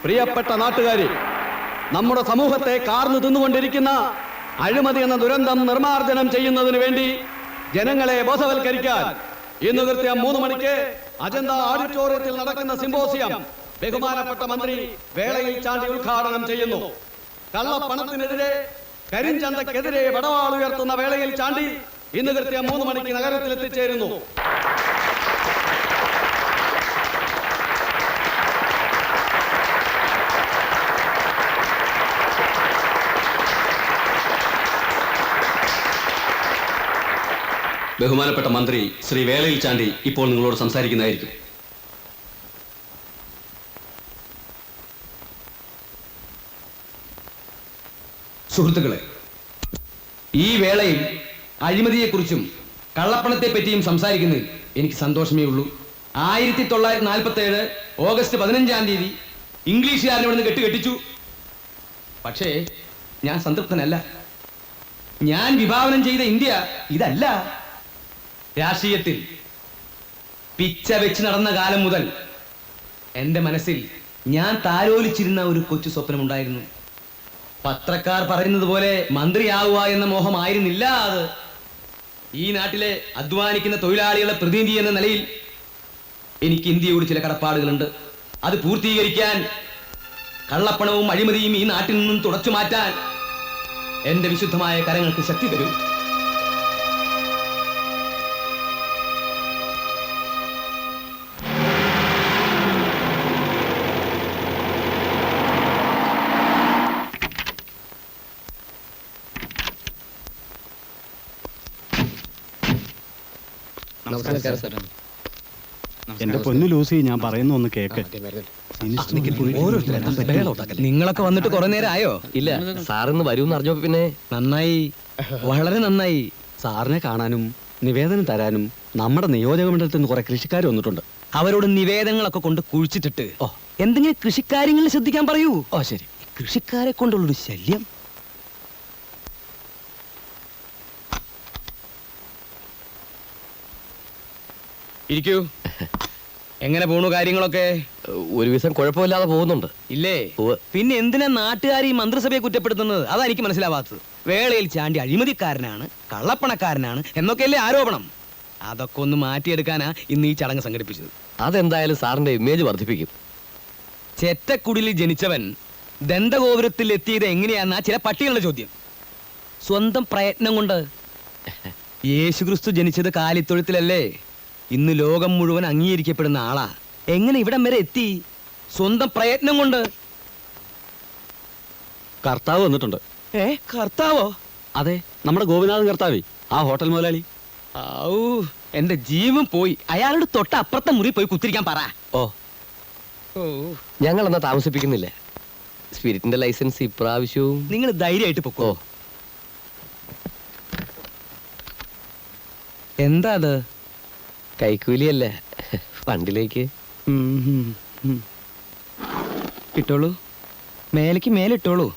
പ്രിയപ്പെട്ട നാട്ടുകാരെ, നമ്മുടെ സമൂഹത്തെ കാർന്നു തിന്നുകൊണ്ടിരിക്കുന്ന അഴിമതി എന്ന ദുരന്തം നിർമ്മാർജ്ജനം ചെയ്യുന്നതിന് വേണ്ടി ജനങ്ങളെ ബോധവൽക്കരിക്കാൻ ഇന്ന് കൃത്യം 3 മണിക്ക് അജന്ത ഓഡിറ്റോറിയത്തിൽ നടക്കുന്ന സിംപോസിയം ബഹുമാനപ്പെട്ട മന്ത്രി വേളയിൽ ചാണ്ടി ഉദ്ഘാടനം ചെയ്യുന്നു. കള്ളപ്പണത്തിനെതിരെ, കരിഞ്ചന്തക്കെതിരെ വടവാൾ ഉയർത്തുന്ന വേളയിൽ ചാണ്ടി ഇന്ന് കൃത്യം 3 മണിക്ക് നഗരത്തിൽ എത്തിച്ചേരുന്നു. ബഹുമാനപ്പെട്ട മന്ത്രി ശ്രീ വേളയിൽ ചാണ്ടി ഇപ്പോൾ നിങ്ങളോട് സംസാരിക്കുന്നതായിരിക്കും. സുഹൃത്തുക്കളെ, ഈ വേളയിൽ അഴിമതിയെക്കുറിച്ചും കള്ളപ്പണത്തെ പറ്റിയും സംസാരിക്കുന്നതിൽ എനിക്ക് സന്തോഷമേ ഉള്ളൂ. 1947 ഓഗസ്റ്റ് 15-ാം തീയതി ഇംഗ്ലീഷുകാരനെ ഇവിടുന്ന് കെട്ടിച്ചു. പക്ഷേ ഞാൻ സംതൃപ്തനല്ല. ഞാൻ വിഭാവനം ചെയ്ത ഇന്ത്യ ഇതല്ല. രാഷ്ട്രീയത്തിൽ പിച്ച വെച്ച് നടന്ന കാലം മുതൽ എൻ്റെ മനസ്സിൽ ഞാൻ താലോലിച്ചിരുന്ന ഒരു കൊച്ചു സ്വപ്നമുണ്ടായിരുന്നു. പത്രക്കാർ പറയുന്നത് പോലെ മന്ത്രിയാവുക എന്ന മോഹമായിരുന്നില്ല അത്. ഈ നാട്ടിലെ അധ്വാനിക്കുന്ന തൊഴിലാളികളുടെ പ്രതിനിധി എന്ന നിലയിൽ എനിക്ക് ഇന്ത്യയോട് ചില കടപ്പാടുകളുണ്ട്. അത് പൂർത്തീകരിക്കാൻ, കള്ളപ്പണവും അഴിമതിയും ഈ നാട്ടിൽ നിന്നും തുടച്ചു മാറ്റാൻ എന്റെ വിശുദ്ധമായ കരങ്ങൾക്ക് ശക്തി തരൂ. എന്റെ പൊന്നു ലൂസി, ഞാൻ പറയുന്ന ഒന്ന് കേക്ക്. നിങ്ങളൊക്കെ വന്നിട്ട് കുറെ നേരം ആയോ? ഇല്ല, സാറിന്ന് വരുമെന്ന് അറിഞ്ഞപ്പോ പിന്നെ നന്നായി, വളരെ നന്നായി. സാറിനെ കാണാനും നിവേദനം തരാനും നമ്മുടെ നിയോജക മണ്ഡലത്തിൽ നിന്ന് കുറെ കൃഷിക്കാർ വന്നിട്ടുണ്ട്. അവരോട് നിവേദനങ്ങളൊക്കെ കൊണ്ട് കുഴിച്ചിട്ടിട്ട് എന്തെങ്കിലും കൃഷിക്കാര്യങ്ങളിൽ ശ്രദ്ധിക്കാൻ പറയൂ. ഓ ശരി. കൃഷിക്കാരെ കൊണ്ടുള്ളൊരു ശല്യം. ഇരിക്കൂ. എങ്ങനെ പോണു കാര്യങ്ങളൊക്കെ? ഒരു ദിവസം കുഴപ്പമില്ലാതെ പോകുന്നുണ്ട്. ഇല്ലേ? പിന്നെ എന്തിനാ നാട്ടുകാർ ഈ മന്ത്രിസഭയെ കുറ്റപ്പെടുത്തുന്നത്? അതാ എനിക്ക് മനസ്സിലാവാത്തത്. വേളയിൽ ചാണ്ടി അഴിമതിക്കാരനാണ്, കള്ളപ്പണക്കാരനാണ് എന്നൊക്കെയല്ലേ ആരോപണം. അതൊക്കെ ഒന്ന് മാറ്റിയെടുക്കാനാ ഇന്ന് ഈ ചടങ്ങ് സംഘടിപ്പിച്ചത്. അതെന്തായാലും സാറിന്റെ ഇമേജ് വർദ്ധിപ്പിക്കും. ചെറ്റക്കുടിലിൽ ജനിച്ചവൻ ദന്തഗോപുരത്തിൽ എത്തിയത് എങ്ങനെയാന്നാ ചില പട്ടികളുടെ ചോദ്യം. സ്വന്തം പ്രയത്നം കൊണ്ട്. യേശുക്രിസ്തു ജനിച്ചത് കാലിത്തൊഴുത്തിലല്ലേ? ഇന്ന് ലോകം മുഴുവൻ അംഗീകരിക്കപ്പെടുന്ന ആളാ. എങ്ങനെ ഇവിടം വരെ എത്തി? സ്വന്തം പ്രയത്നം കൊണ്ട്. കർത്താവ് വന്നിട്ടുണ്ട്. കർത്താവോ? അതെ, നമ്മുടെ ഗോപിനാഥൻ കർത്താവേ, ആ ഹോട്ടൽ മുതലാളി. ഔ, എന്റെ ജീവൻ പോയി. അയാളോട് തൊട്ട അപ്പുറത്തെ മുറി പോയി കുത്തിരിക്കാൻ പറ. ഓ, ഞങ്ങൾ എന്നാ താമസിപ്പിക്കുന്നില്ല. സ്പിരിറ്റിന്റെ ലൈസൻസ് ഇപ്രാവശ്യവും. നിങ്ങൾ ധൈര്യമായിട്ട് പൊക്കോ. എന്താ അത്? കൈക്കൂലിയല്ല, ഫണ്ടിലേക്ക്. ഇട്ടോളൂ, മേലേക്ക് മേലിട്ടോളൂ.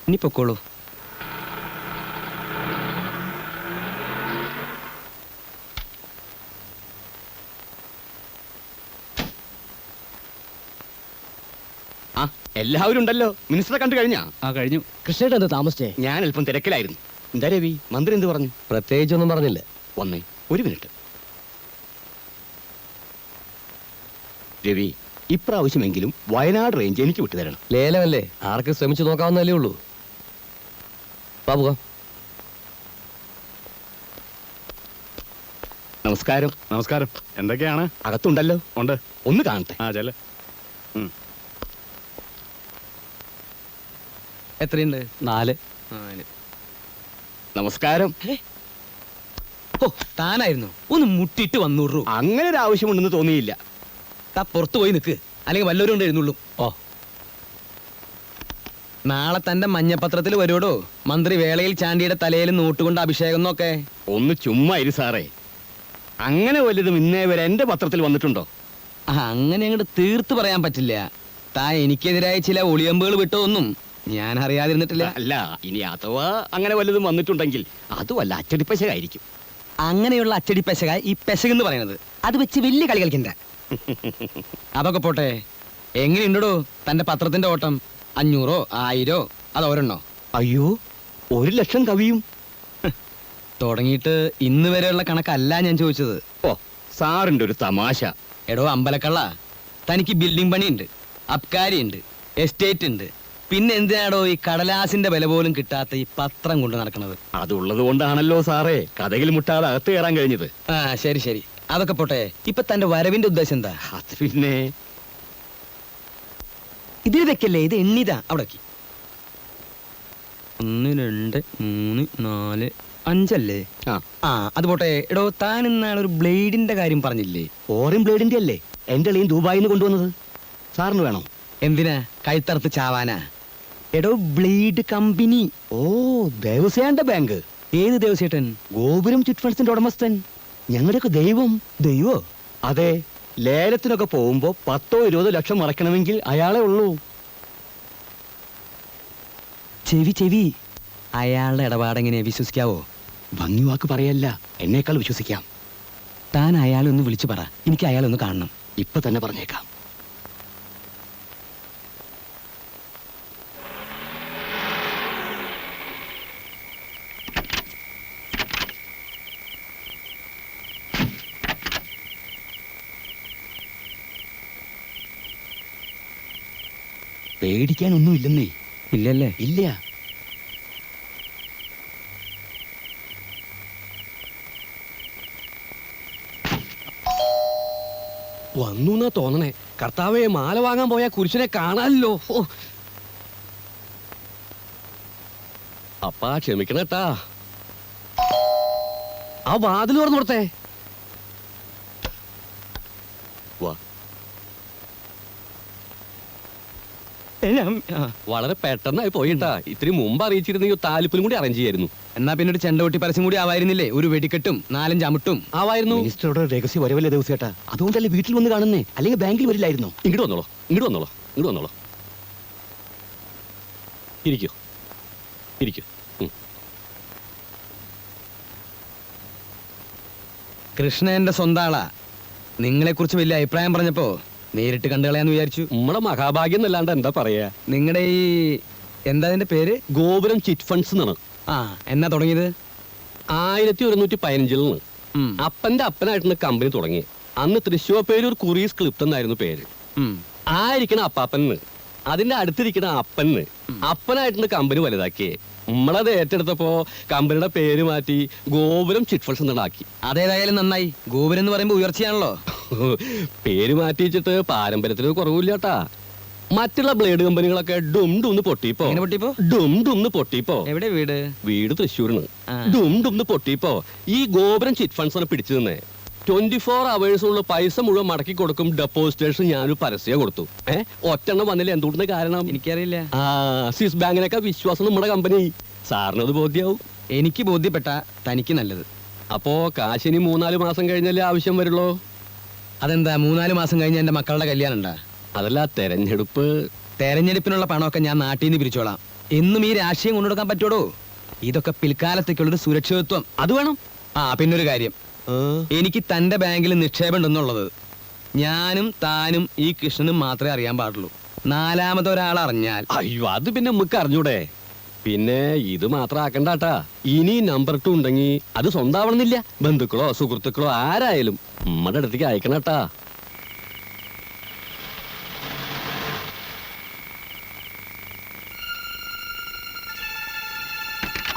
ഇനി പൊക്കോളൂ. എല്ലാവരും ഉണ്ടല്ലോ. മിനിസ്റ്ററെ കണ്ടു കഴിഞ്ഞാ? കഴിഞ്ഞു. കൃഷ്ണേട്ടൻ എന്താ താമസിച്ചേ? ഞാൻ അല്പം തിരക്കിലായിരുന്നു. എന്താ രവി, മന്ത്രി എന്ത് പറഞ്ഞു? പ്രത്യേകിച്ചൊന്നും പറഞ്ഞില്ല. വന്നേ, ഒരു മിനിറ്റ്. രവി, ഇപ്രാവശ്യമെങ്കിലും വയനാട് റേഞ്ച് എനിക്ക് വിട്ടുതരണം. ലേലമല്ലേ, ആർക്ക് ശ്രമിച്ചു നോക്കാവുന്നല്ലേ ഉള്ളൂ. പോകാം. നമസ്കാരം. നമസ്കാരം. എന്തൊക്കെയാണ്? അകത്തുണ്ടല്ലോ. ഉണ്ട്. ഒന്ന് കാണട്ടെ. ചെല. എത്രയുണ്ട്? 4. നമസ്കാരം. ഓ, താനായിരുന്നു. ഒന്ന് മുട്ടിട്ട് 100 രൂപ. അങ്ങനെ ഒരു ആവശ്യമുണ്ടെന്ന് തോന്നിയില്ല. താ പുറത്തു പോയി നിൽക്ക്, അല്ലെങ്കിൽ വല്ലവരും കൊണ്ട് എഴുന്നള്ളും. ഓ, നാളെ തന്റെ മഞ്ഞപത്രത്തിൽ വരുവടോ മന്ത്രി വേളയിൽ ചാണ്ടിയുടെ തലയിൽ നോട്ടുകൊണ്ട് അഭിഷേകം എന്നൊക്കെ. ഒന്ന് ചുമ്മാ ഇരു സാറേ. അങ്ങനെ വലുതും ഇന്നേ വരെ എന്റെ പത്രത്തിൽ വന്നിട്ടുണ്ടോ? അങ്ങനെ അങ്ങോട്ട് തീർത്ത് പറയാൻ പറ്റില്ല. താ എനിക്കെതിരായ ചില ഒളിയമ്പുകൾ വിട്ടതൊന്നും ഞാൻ അറിയാതിരുന്നിട്ടില്ല. അല്ല, ഇനി അഥവാ അങ്ങനെ വലുതും വന്നിട്ടുണ്ടെങ്കിൽ അത് വല്ല അച്ചടിപ്പശയായിരിക്കും. അങ്ങനെയുള്ള അച്ചടി പെശക ഈ പെശകെന്ന് പറയുന്നത്. അത് വെച്ച് വലിയ കളി കളിക്കണ്ട. അതൊക്കെ പോട്ടെ, എങ്ങനെയുണ്ടോ തന്റെ പത്രത്തിന്റെ ഓട്ടം? 500 1000 അത് ഒരെണ്ണോ? അയ്യോ, 1,00,000 കവിയും. തുടങ്ങിയിട്ട് ഇന്ന് വരെയുള്ള കണക്കല്ല ഞാൻ ചോദിച്ചത്. ഓ, സാറിന്റെ ഒരു തമാശ. എടോ അമ്പലക്കള്ള, തനിക്ക് ബിൽഡിംഗ് പണിയുണ്ട്, അബ്കാരി ഉണ്ട്, എസ്റ്റേറ്റ് ഉണ്ട്. പിന്നെ എന്തിനാടോ ഈ കടലാസിന്റെ വില പോലും കിട്ടാത്ത ഈ പത്രം കൊണ്ട് നടക്കുന്നത്? അതുള്ളത് കൊണ്ടാണല്ലോ സാറേ കഥയിൽ മുട്ടാതെ അകത്ത് കയറാൻ കഴിഞ്ഞത്. ആ ശരി ശരി, അതൊക്കെ പോട്ടെ. ഇപ്പൊ തന്റെ വരവിന്റെ ഉദ്ദേശം എന്താ? അത് പിന്നെ ഇതിൽ വെക്കല്ലേ, ഇത് എണ്ണിതാ. അവിടെ 1 2 3 4 5 അല്ലേ? ആ അത് പോട്ടെ. എടോ താൻ ഇന്നാളൊരു ബ്ലേഡിന്റെ കാര്യം പറഞ്ഞില്ലേ? ഫോറിൻ ബ്ലേഡിന്റെ അല്ലേ എന്റെ അളിയൻ ദുബായിന്ന് കൊണ്ടുവന്നത്? സാറിന് വേണോ? എന്തിനാ? കഴുത്തറുത്ത് ചാവാനാ? എടോ ബ്ലേഡ് കമ്പനി. ഓ, ദേവസ്യാന്റെ ബാങ്ക്. ഏത് ദേവസ്യേട്ടൻ? ഗോപുരം ചിറ്റ് ഫണ്ട്സിന്റെ ഉടമസ്ഥൻ, ഞങ്ങളുടെയൊക്കെ ദൈവം. ദൈവോ? അതെ, ലേലത്തിനൊക്കെ പോകുമ്പോ 10-20 ലക്ഷം മറക്കണമെങ്കിൽ അയാളെ ഉള്ളൂ. ചെവി അയാളുടെ ഇടപാടെങ്ങനെ വിശ്വസിക്കാവോ? ഭംഗി വാക്ക് പറയല്ല, എന്നേക്കാൾ വിശ്വസിക്കാം. താൻ അയാളെ ഒന്ന് വിളിച്ചു പറ, എനിക്ക് അയാളെ ഒന്ന് കാണണം. ഇപ്പൊ തന്നെ പറഞ്ഞേക്കാം. പേടിക്കാനൊന്നുമില്ലെന്നേ. ഇല്ലല്ലേ? ഇല്ല. വന്നു എന്നാ തോന്നണേ. കർത്താവെ, മാല വാങ്ങാൻ പോയ കുരിശനെ കാണാനല്ലോ. അപ്പാ ക്ഷമിക്കണട്ടാ, ആ വാതിൽ തുറന്നു കൊടുത്തേ. വാ. വളരെ പെട്ടെന്നായി പോയിട്ടാ. ഇത്തിരി മുമ്പ് അറിയിച്ചിരുന്നെങ്കിൽ താലിപ്പിലും കൂടി അറേഞ്ച് ചെയ്യായിരുന്നു. എന്നാ പിന്നെ ഒരു ചെണ്ടകൊട്ടി പരസ്യം കൂടി ആവായിരുന്നില്ലേ? ഒരു വെടിക്കെട്ടും 4-5 അമിട്ടും ആവായിരുന്നു. മിനിസ്റ്ററുടെ രഹസ്യ വരവല്ലേ ദിവസേട്ടാ, അതുകൊണ്ടല്ലേ വീട്ടിൽ വന്ന് കാണുന്നേ, അല്ലെങ്കിൽ ബാങ്കിൽ വരില്ലായിരുന്നോ? ഇങ്ങോട്ട് വന്നോളൂ, ഇങ്ങോട്ട് വന്നോളൂ, ഇങ്ങോട്ട് വന്നോളൂ. ഇരിക്കൂ, ഇരിക്കൂ. കൃഷ്ണ എന്റെ സ്വന്തം ആളാ. നിങ്ങളെ കുറിച്ച് വലിയ അഭിപ്രായം പറഞ്ഞപ്പോ നേരിട്ട് കണ്ടു കളയാന്ന് വിചാരിച്ചു. നമ്മളെ മഹാഭാഗ്യം എന്നല്ലാണ്ട് എന്താ പറയാ. നിങ്ങളുടെ ഈ എന്താ അതിന്റെ പേര്? ഗോപുരം ചിറ്റ് ഫണ്ട്സ് എന്നാണ്. ആ, എന്നാ തുടങ്ങിയത്? 1115 ഉം, അപ്പന്റെ അപ്പനായിട്ടാണ് കമ്പനി തുടങ്ങി. അന്ന് തൃശ്ശൂർ പേരൂർ കുറീസ് ക്ലിപ്റ്റ് എന്നായിരുന്നു പേര്. ഉം. ആയിരിക്കണ അപ്പാപ്പന്, അതിന്റെ അടുത്തിരിക്കണ അപ്പന്, അപ്പനായിട്ടാണ് കമ്പനി വലുതാക്കിയേ. നമ്മളത് ഏറ്റെടുത്തപ്പോ കമ്പനിയുടെ പേര് മാറ്റി ഗോപുരം ചിറ്റ് ഫണ്ട്സ് എന്നാക്കി. അതേതായാലും നന്നായി. ഗോപുരം എന്ന് പറയുമ്പോ ഉയർച്ചയാണല്ലോ. പേര് മാറ്റിച്ചിട്ട് പാരമ്പര്യത്തിന് കുറവില്ലാട്ടാ. മറ്റുള്ള ബ്ലേഡ് കമ്പനികളൊക്കെ ഡും ഡുന്ന് പൊട്ടിപ്പോ എങ്ങനെ പൊട്ടിപ്പോ? ഡും ഡുന്ന് പൊട്ടിപ്പോ. എവിടെ വീട്? വീട് തൃശ്ശൂരിന്. ആ. ഡും ഡുന്ന് പൊട്ടിപ്പോ ഈ ഗോപുരം ചിറ്റ് ഫണ്ട്സ് ആണ് പിടിച്ചു നിന്നേ. 24 അവേഴ്സിനുള്ള പൈസ മുഴുവൻ മടക്കി കൊടുക്കും ഡെപ്പോസിറ്റേഴ്സ് ഞാനൊരു പരസ്യം കൊടുത്തു. ഒറ്റെണ്ണം വന്നില്ല. എന്തുകൊണ്ടെന്ന് കാരണം എനിക്കറിയില്ല. ആ, സ്വിസ് ബാങ്കിനൊക്കെ വിശ്വാസം നമ്മുടെ കമ്പനി. സാറിനത് ബോധ്യാവും. എനിക്ക് ബോധ്യപ്പെട്ട തനിക്ക് നല്ലത്. അപ്പോ കാശിനി 3-4 മാസം കഴിഞ്ഞല്ലേ ആവശ്യം വരുള്ളൂ. അതെന്താ 3-4 മാസം കഴിഞ്ഞ് എന്റെ മക്കളുടെ കല്യാണം ഉണ്ടാ? അതല്ല, തെരഞ്ഞെടുപ്പ്. തെരഞ്ഞെടുപ്പിനുള്ള പണമൊക്കെ ഞാൻ നാട്ടിൽ നിന്ന് പിരിച്ചോളാം. എന്നും ഈ രാഷ്ട്രീയം കൊണ്ടുകൊടുക്കാൻ പറ്റുമോ? ഇതൊക്കെ പിൽക്കാലത്തേക്കുള്ളൊരു സുരക്ഷിതത്വം അത് വേണം. ആ, പിന്നൊരു കാര്യം, എനിക്ക് തന്റെ ബാങ്കിൽ നിക്ഷേപം ഉണ്ടെന്നുള്ളത് ഞാനും താനും ഈ കൃഷ്ണനും മാത്രമേ അറിയാൻ പാടുള്ളൂ. 4ാമത് ഒരാൾ അറിഞ്ഞാൽ അയ്യോ, അത് പിന്നെ നമുക്ക് അറിഞ്ഞൂടെ. പിന്നെ ഇത് മാത്രം ആക്കണ്ടാട്ടാ. ഇനി നമ്പർ 2 ഉണ്ടെങ്കിൽ അത് സ്വന്തമാവണമെന്നില്ല. ബന്ധുക്കളോ സുഹൃത്തുക്കളോ ആരായാലും നമ്മുടെ അടുത്തേക്ക് അയക്കണട്ടാ.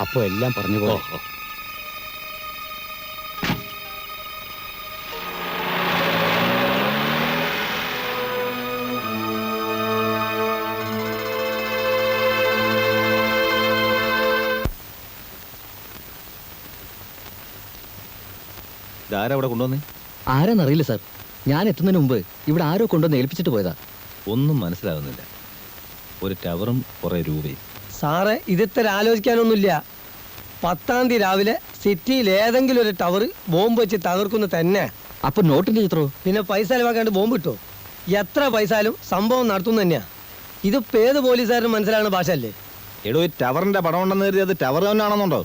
അപ്പൊ എല്ലാം പറഞ്ഞു പോ. ഇതാരവിടെ കൊണ്ടുവന്നേ? ആരെന്നറിയില്ല സാർ. ഞാൻ എത്തുന്നതിന് മുമ്പ് ഇവിടെ ആരോ കൊണ്ടുവന്ന് ഏൽപ്പിച്ചിട്ട് പോയതാ. ഒന്നും മനസ്സിലാകുന്നില്ല. ഒരു ടവറും കുറെ രൂപയും. സാറേ, ഇതിത്ര ആലോചിക്കാനൊന്നുമില്ല. 10-ാം തീയതി രാവിലെ സിറ്റിയിൽ ഏതെങ്കിലും ഒരു ടവർ ബോംബ് വെച്ച് തകർക്കുന്നു തന്നെ. അപ്പൊ നോട്ടിന്റെ ചിത്രോ? പിന്നെ പൈസ ചെലവാക്കാണ്ട് ബോംബ് കിട്ടുമോ? എത്ര പൈസയാലും സംഭവം നടത്തുന്നു തന്നെയാ. ഇതിപ്പോ ഏത് പോലീസുകാരനും മനസ്സിലാകുന്ന ഭാഷ അല്ലേ? എടോ, ഈ ടവറിന്റെ പടം ഉണ്ടെന്ന് കരുതി അത് ടവർ തന്നെ ആണെന്നുണ്ടോ?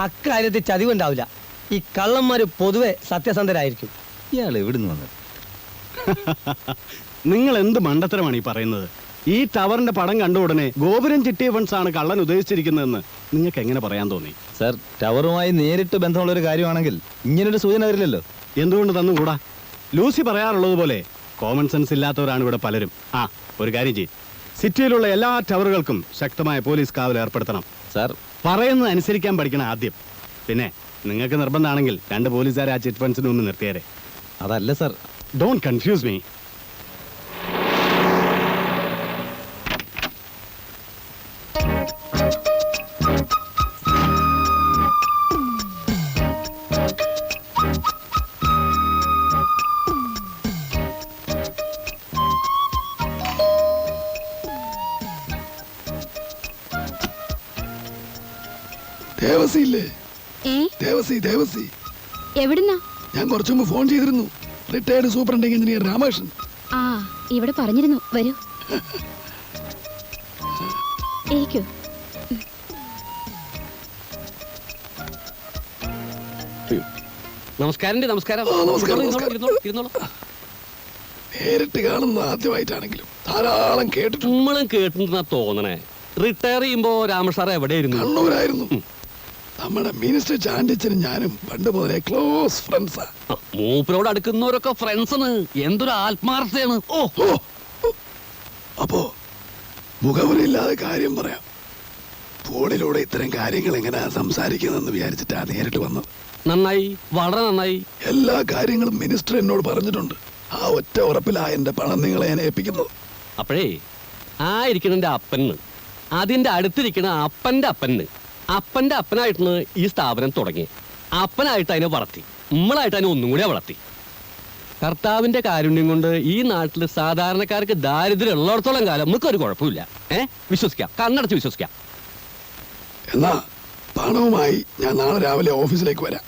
അക്കാര്യത്തിൽ ചതിവുണ്ടാവില്ല. ഈ കള്ളന്മാര് പൊതുവെ സത്യസന്ധരായിരിക്കും. ഇയാൾ എവിടുന്ന് വന്നത്? നിങ്ങൾ എന്ത് മണ്ടത്തരമാണ് ഈ പറയുന്നത്? ഈ ടവറിന്റെ പടം കണ്ട ഉടനെ ഗോപുരം ചിട്ടിയ ഫണ്ട്സ് ആണ് കള്ളൻ ഉദ്ദേശിച്ചിരിക്കുന്നതെന്ന് നിങ്ങൾക്ക് എങ്ങനെ പറയാൻ തോന്നി? സർ, ടവറുമായി നേരിട്ട് ബന്ധമുള്ള ഒരു കാര്യമാണെങ്കിൽ ഇങ്ങനൊരു സൂചന വരില്ലല്ലോ. എന്തുകൊണ്ട് തന്നുകൂടാ? ലൂസി പറയാറുള്ളത് പോലെ കോമൺ സെൻസ് ഇല്ലാത്തവരാണ് ഇവിടെ പലരും. ആ, ഒരു കാര്യം ചെയ്യും, സിറ്റിയിലുള്ള എല്ലാ ടവറുകൾക്കും ശക്തമായ പോലീസ് കാവൽ ഏർപ്പെടുത്തണം. സർ, പറയുന്നത് അനുസരിക്കാൻ പഠിക്കണം ആദ്യം. പിന്നെ നിങ്ങൾക്ക് നിർബന്ധമാണെങ്കിൽ 2 പോലീസുകാരെ ആ ചിറ്റ് ഫണ്ട്സിന് മുമ്പ് നിർത്തിയേരെ. അതല്ല സർ. Don't confuse me. ദേവസിയില്ലേ? ഏ ദേവസി എവിടുന്നാ? ഞാൻ കുറച്ചു മുമ്പ് ഫോൺ ചെയ്തിരുന്നു. Retired superintending engineer Ramakrishnan. ആ, ഇവിടെ പറഞ്ഞിരുന്നു. വരൂ, ഇരിക്കൂ. നമസ്കാരം. നമസ്കാരം. ആ, നമസ്കാരം, നമസ്കാരം. ഇരുന്നോളൂ. നേരിട്ട് കാണുന്ന ആദ്യമായിട്ടാണെങ്കിലും ധാരാളം കേട്ടിട്ടുണ്ട്. നമ്മളും കേട്ടിട്ടുണ്ടെന്നാ തോന്നണേ. റിട്ടയർ ചെയ്യുമ്പോ രാമസാർ എവിടെയായിരുന്നു? കണ്ണൂരായിരുന്നു. നമ്മുടെ മിനിസ്റ്റർ ചാണ്ടിച്ചനും ഞാനും പണ്ട് മുതലേ ക്ലോസ് ഫ്രണ്ട്സാ. മൂപ്പരോട് അടുക്കുന്നവരൊക്കെ ഫ്രണ്ട്സാണ്. എന്തൊരു ആത്മാർത്ഥയാണ്. ഓ, അപ്പോ മുഖവരില്ലാതെ കാര്യം പറയാം. ഫോണിലൂടെ ഇത്തരം കാര്യങ്ങൾ എങ്ങനെയാ സംസാരിക്കുന്നതെന്ന് വിചാരിച്ചിട്ടാ നേരിട്ട് വന്നത്. നന്നായി, വളരെ നന്നായി. എല്ലാ കാര്യങ്ങളും മിനിസ്റ്റർ എന്നോട് പറഞ്ഞിട്ടുണ്ട്. ആ ഒറ്റ ഉറപ്പിലാ എന്റെ പണം നിങ്ങളെ ഞാൻ ഏൽപ്പിക്കുന്നത്. അപ്പോഴേ ആ ഇരിക്കണ അപ്പന്, അതിന്റെ അടുത്തിരിക്കണ അപ്പന്റെ അപ്പനായിട്ടാണ് ഈ സ്ഥാപനം തുടങ്ങി. അപ്പനായിട്ട് അതിനെ വളർത്തി, നമ്മളായിട്ട് അതിനെ ഒന്നും കൂടി വളർത്തി. കർത്താവിന്റെ കാരുണ്യം കൊണ്ട് ഈ നാട്ടിൽ സാധാരണക്കാർക്ക് ദാരിദ്ര്യം ഉള്ളിടത്തോളം കാലം നമുക്കൊരു കുഴപ്പമില്ല. വിശ്വസിക്കാം, കണ്ണടച്ച് വിശ്വസിക്കാം. എന്നാ പണവുമായി ഞാൻ നാളെ രാവിലെ ഓഫീസിലേക്ക് വരാം.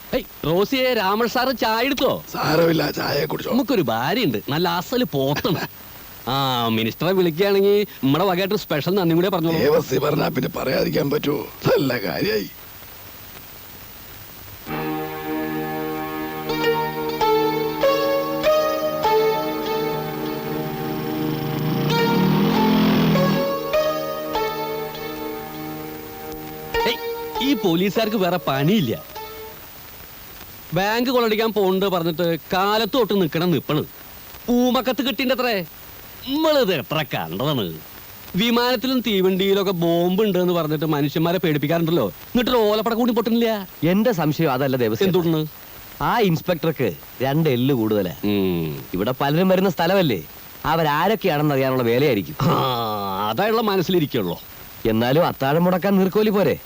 റോസിയെ, രാമൻ സാറ് ചായ എടുത്തോ? സാരമില്ല, ചായ കുടിച്ചോ. നമുക്കൊരു ഭാര്യയുണ്ട്, നല്ല അസല് പോത്തണ്. ആ, മിനിസ്റ്ററെ വിളിക്കുകയാണെങ്കിൽ നമ്മുടെ വകയായിട്ട് സ്പെഷ്യൽ നന്ദി കൂടെ പറഞ്ഞോളൂ. ദേവസി പറഞ്ഞാ പിന്നെ പറയാതിരിക്കാൻ പറ്റുമോ? നല്ല കാര്യായി. ഈ പോലീസുകാർക്ക് വേറെ പണിയില്ല. ബാങ്ക് കൊള്ളടിക്കാൻ പോണ്ട് പറഞ്ഞിട്ട് കാലത്ത് തൊട്ട് നിൽക്കണം. പൂമക്കത്ത് കിട്ടിണ്ടത്രേ. നമ്മളിത് എത്ര കണ്ടതാണ്. വിമാനത്തിലും തീവണ്ടിയിലൊക്കെ ബോംബ് ഉണ്ട് എന്ന് പറഞ്ഞിട്ട് മനുഷ്യന്മാരെ പേടിപ്പിക്കാറുണ്ടല്ലോ. എന്നിട്ട് ഓലപ്പട കൂടി പൊട്ടുന്നില്ല. എന്റെ സംശയം അതല്ല ദേവസ്വം. എന്തുകൊണ്ട്? ആ ഇൻസ്പെക്ടർക്ക് 2 എല്ല് കൂടുതലാ. ഇവിടെ പലരും വരുന്ന സ്ഥലമല്ലേ, അവരാരൊക്കെയാണെന്ന് അറിയാനുള്ള വേലയായിരിക്കും. അതായുള്ള മനസ്സിലിരിക്കുള്ളൂ. എന്നാലും അത്താഴം മുടക്കാൻ നീർക്കോലി പോരെ.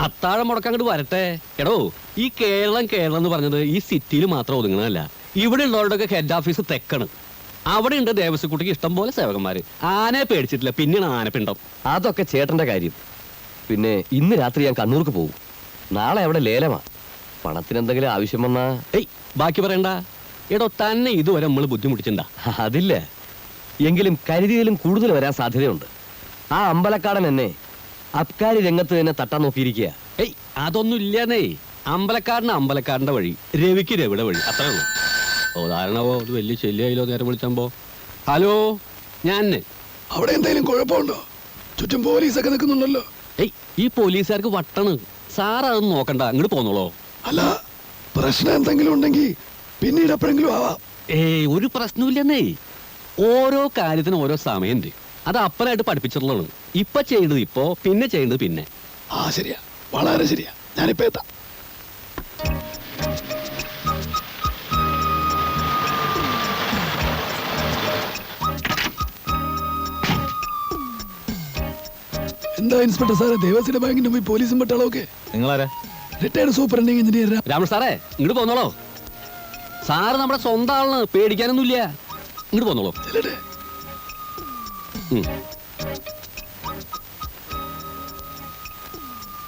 അത്താഴം മുടക്കാൻ അങ്ങോട്ട് വരട്ടെ. എടോ, ഈ കേരളം എന്ന് പറഞ്ഞത് ഈ സിറ്റിയിൽ മാത്രം ഒതുങ്ങണമല്ല. ഇവിടെ ഉള്ളവരുടെയൊക്കെ ഹെഡ് ഓഫീസ് തെക്കാണ്. അവിടെ ഉണ്ട് ദേവസ്വക്കുട്ടിക്ക് ഇഷ്ടം പോലെ സേവകന്മാര്. ആനയെ പേടിച്ചിട്ടില്ല, പിന്നെയാണ് ആനപ്പിണ്ടം. അതൊക്കെ ചേട്ടന്റെ കാര്യം. പിന്നെ ഇന്ന് രാത്രി ഞാൻ കണ്ണൂർക്ക് പോകും. നാളെ അവിടെ ലേലമാ. പണത്തിന് എന്തെങ്കിലും ആവശ്യം വന്നാ ബാക്കി പറയണ്ട. എടോ, തന്നെ ഇതുവരെ നമ്മൾ ബുദ്ധിമുട്ടിച്ചിട്ടുണ്ടാ? അതില്ല, എങ്കിലും കരുതിയിലും കൂടുതൽ വരാൻ സാധ്യതയുണ്ട്. ആ അമ്പലക്കാടൻ എന്നെ അബ്കാരി രംഗത്ത് തന്നെ തട്ടാൻ നോക്കിയിരിക്കുക. അതൊന്നും ഇല്ലാന്നേ. അമ്പലക്കാടിന്റെ വഴി, രവിക്ക് രവിയുടെ വഴി, അത്രേ ഉള്ളൂ. ഉദാഹരണമോ അത് വലിയ ശല്യായില്ലോ നേരം വിളിച്ചപ്പോ. ഹലോ, ഞാൻ അവിടെ എന്തെങ്കിലും കുഴപ്പമുണ്ടോ? ചുറ്റും പോലീസൊക്കെ നിൽക്കുന്നുണ്ടല്ലോ. ഈ പോലീസുകാർക്ക് വട്ടാണ്. സാർ അതൊന്നും നോക്കണ്ട, അങ്ങോട്ട് പോന്നോളോ. അല്ല, പ്രശ്നം എന്തെങ്കിലും ഉണ്ടെങ്കിൽ പിന്നീട് എപ്പോഴെങ്കിലും ആവാം. ഒരു പ്രശ്നമില്ലെന്നേ. ഓരോ കാര്യത്തിനും ഓരോ സമയമുണ്ട്. അത് അപ്പനായിട്ട് പഠിപ്പിച്ചിട്ടുള്ളതാണ്. ഇപ്പൊ ചെയ്യേണ്ടത് ഇപ്പോ, പിന്നെ ചെയ്യേണ്ടത് പിന്നെ. ആ, ശരിയാ, വളരെ ശരിയാ. ഞാനിപ്പോ എത്താം. എന്താ ഇൻസ്പെക്ടർ സാറേ, ദേവസ്വം ബാങ്കിന്റെ പോയി പോലീസും പട്ടാളമൊക്കെ? നിങ്ങളാരാ? റിട്ടയർഡ് സൂപ്രണ്ടിംഗ് എഞ്ചിനീയർ രാമൻ സാറേ, ഇങ്ങോട്ട് പോന്നോളോ. സാറ് നമ്മുടെ സ്വന്തം ആളാണ്, പേടിക്കാനൊന്നുമില്ല. ഇങ്ങോട്ട് പോന്നോളൂ. ചെല്ലട്ടെ.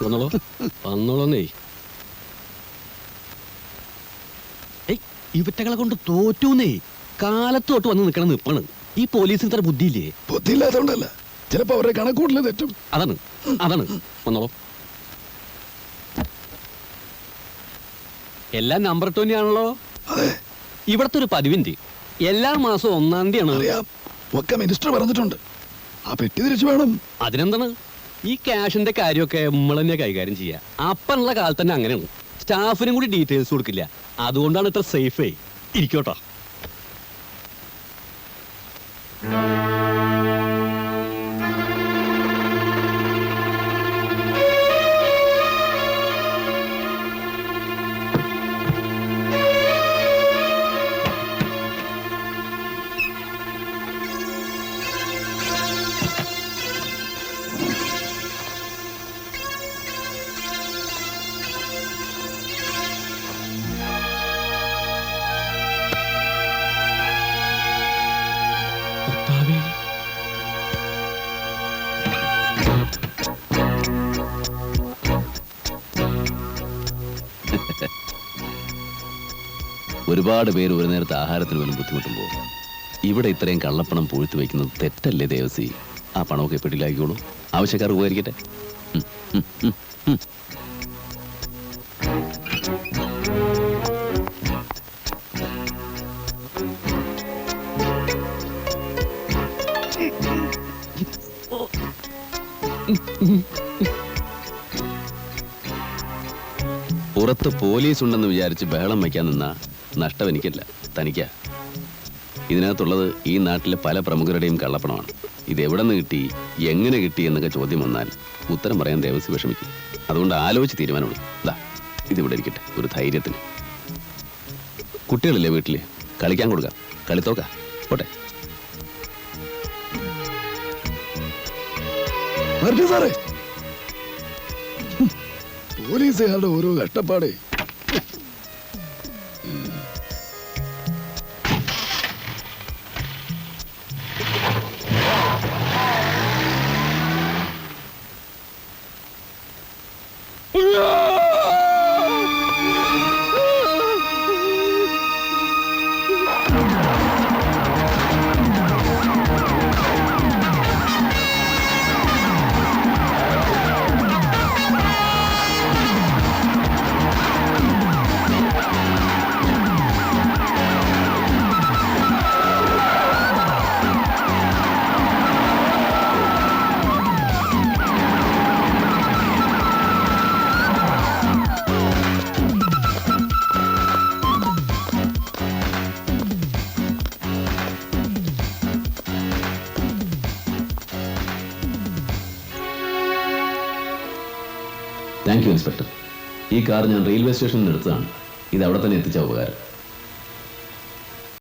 വന്നോളൂ, വന്നോളൂന്നേ. ഇവറ്റകളെ കൊണ്ട് തോറ്റൂന്നേ. കാലത്ത് തൊട്ട് വന്ന് നിൽക്കണം നിപ്പാണ്. ഈ പോലീസിന് ഇത്ര ബുദ്ധിയില്ലേ? ബുദ്ധിയില്ലാത്തോണ്ടല്ല, ചിലപ്പോ അവരുടെ കണക്കൂട്ടില് തെറ്റും. അതാണ്. വന്നോളൂ. എല്ലാം നമ്പർ 20 ആണല്ലോ. അതെ, ഇവിടുത്തെ ഒരു പതിവിന്റെ എല്ലാ മാസവും 1-ാം തീയതിയാണ്. അറിയാം. ഒക്കെ മിനിസ്റ്റർ പറഞ്ഞിട്ടുണ്ട്. ആ പെട്ടി തിരിച്ചു വേണം. അതിനെന്താണ്, ഈ ക്യാഷിന്റെ കാര്യമൊക്കെ നമ്മൾ തന്നെ കൈകാര്യം ചെയ്യുക. അപ്പനുള്ള കാലത്ത് തന്നെ അങ്ങനെയാണ്. സ്റ്റാഫിനും കൂടി ഡീറ്റെയിൽസ് കൊടുക്കില്ല. അതുകൊണ്ടാണ് ഇത്ര സേഫേ. ഇരിക്കോട്ടോ. ഒരുപാട് പേര് ഒരു നേരത്തെ ആഹാരത്തിന് പോലും ബുദ്ധിമുട്ടുമ്പോൾ ഇവിടെ ഇത്രയും കള്ളപ്പണം പൂഴ്ത്തി വയ്ക്കുന്നത് തെറ്റല്ലേ ദേവസി? ആ പണമൊക്കെ പെട്ടിലാക്കിക്കോളൂ, ആവശ്യക്കാർ ഉപകരിക്കട്ടെ. പുറത്ത് പോലീസ് ഉണ്ടെന്ന് വിചാരിച്ച് ബഹളം വയ്ക്കാൻ നിന്ന നഷ്ടം എനിക്കല്ല, തനിക്കാ. ഇതിനകത്തുള്ളത് ഈ നാട്ടിലെ പല പ്രമുഖരുടെയും കള്ളപ്പണമാണ്. ഇത് എവിടെ നിന്ന് കിട്ടി, എങ്ങനെ കിട്ടി എന്നൊക്കെ ചോദ്യം വന്നാൽ ഉത്തരം പറയാൻ ദേവസി വിഷമിക്കും. അതുകൊണ്ട് ആലോചിച്ച് തീരുമാനമുള്ളൂ. ദാ ഇതിവിടെ ഇരിക്കട്ടെ, ഒരു ധൈര്യത്തിന്. കുട്ടികളില്ലേ വീട്ടില്, കളിക്കാൻ കൊടുക്കാം. കളിത്തോക്ക പോട്ടെ. സാറേ, പോലീസുകാരുടെ ഓരോ കഷ്ടപ്പാടേ. Thank you inspector. ഈ കാർ ഞാൻ റെയിൽവേ സ്റ്റേഷനിൽ നിന്ന് എടുത്തതാണ്. ഇത് അവിടെ തന്നെ എത്തിച്ച ഉപകാരം.